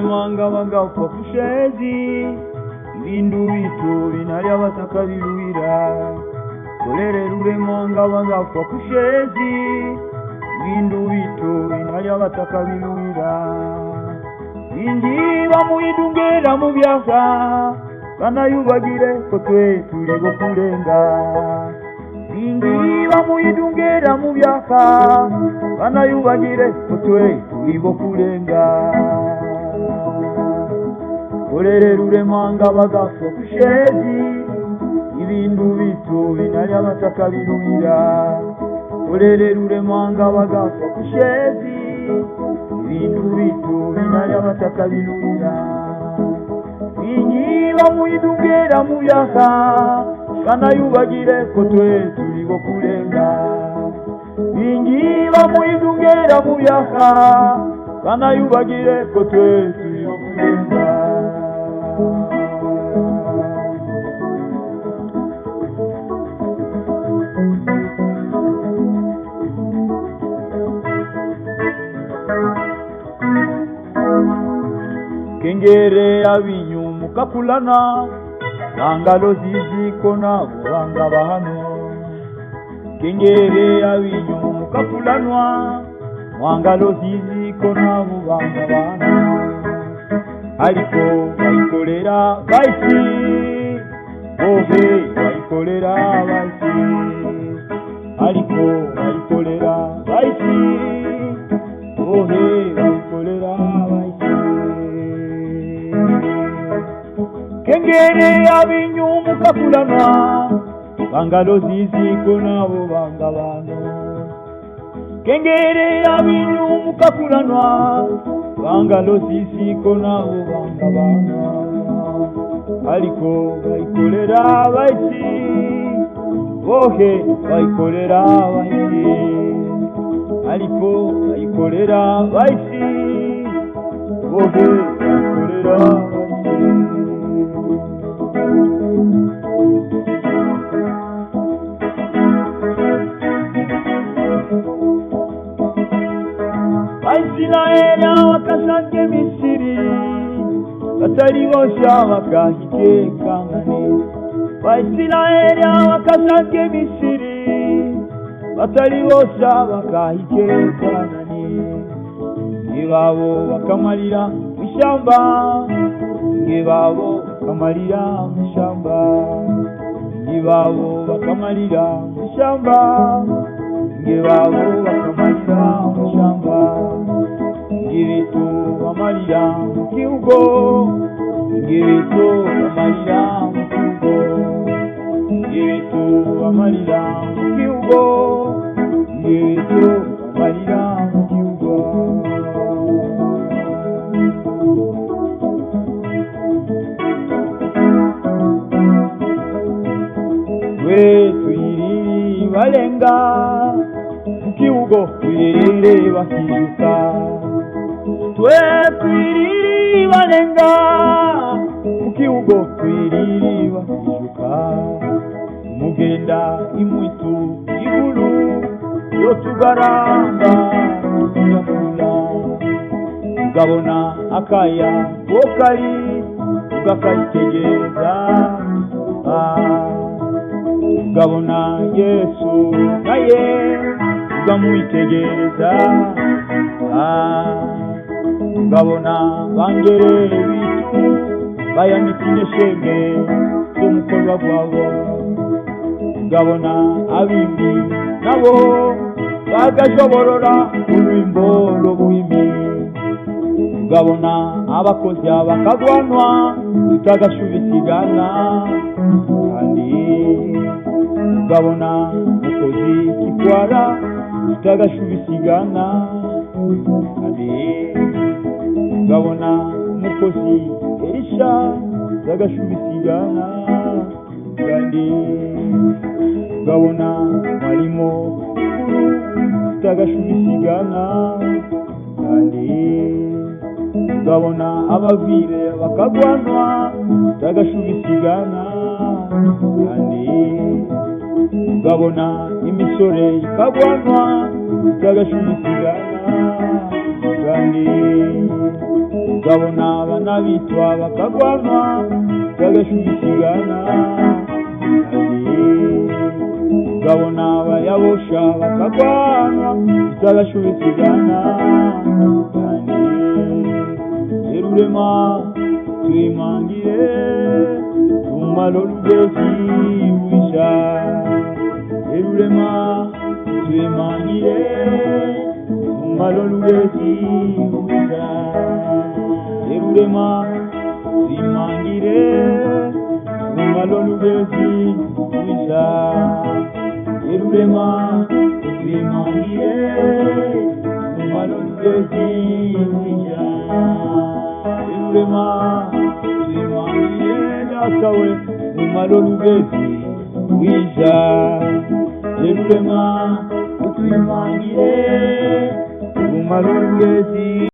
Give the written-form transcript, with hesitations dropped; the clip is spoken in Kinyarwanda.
manga bagapfa kushezi ibindu bitu binari abatakabiruira kolere manga bagapfa kushezi ibindu bitu binari abatakabiruira inji bamuyidungera mu byaka banayubagire ko twe turi bo kurenga inji bamuyidungera mu byaka banayubagire ko twe turi bo kurenga kolere manga bagapfa kushezi ibindu bitu binari abatakabiruira kolere manga bagapfa kushezi ibindu bitu binari abatakabiruira inji bamuyidungera mu byaka banayubagire ko twe turi bo kurenga inji bamuyidungera mu byaka banayubagire ko twe turi bo kurenga kengere abinyumuka kulana nangalo ziziko nabo banga bahano kengere abinyumuka kulanwa mwangalo ziziko nabo banga bahano ariko bayikolera bayisi ohe bayikolera bayisi ariko bayikolera bayisi ohe bayikolera bayisi kengere abinyumuka kulanwa bangalo ziziko nabo banga bano kengere abinyumuka kulanwa bangalo ziziko nabo banga bano ariko bayikolera bayisi ohe bayikolera bayisi ariko bayikolera bayisi ohe bayikolera Israeli wakashange Misiri batari bosha bakahike Kanani Israeli wakashange Misiri batari bosha bakahike Kanani ngibabo bakamarira mwishamba ngibabo bakamarira mwishamba ngibabo bakamarira mwishamba ngibabo bakamarira mwishamba ngiritu bamarira mu kiugo ngiritu bamarira mu kiugo ngiritu bamarira mu kiugo ngiritu bamarira mu kiugo we tuyiriri balenga mu kiugo tuyirire bakijuka twe twiriri balenga mu kiugo twiriri bakijuka mugenda imwitu igulu yo tugaranga tuyakula tugabona akaya kokari tugakayitegereza tugabona Yesu naye tugamwitegereza tugabona bangere bitu bayamitine shenge tumukorwa gwabo tugabona abimbi nabo bagashoborora urwimbo rw'ubuhimi tugabona abakozi bakagwanwa tutagashubikigana kandi tugabona umukozi kikwara tutagashubikigana kandi tugabona umukozi Elisha tutagashubikigana kandi tugabona marimo tutagashubikigana kandi tugabona abavire bakagwanwa tutagashubikigana kandi tugabona imisore ikagwanwa tutagashubikigana kandi ukabona abana bitwa bakagwanwa bagashubishigana ukabona abayabosha bakagwanwa bagashubishigana Rurema twimangire umalo lugezi wisha Rurema twimangire umalo lugezi wisha Rurema twimangire umalo lugezi wisha Rurema twimangire umalo lugezi wisha Rurema twimangire dasawe umalo lugezi wisha Rurema twimangire umalo lugezi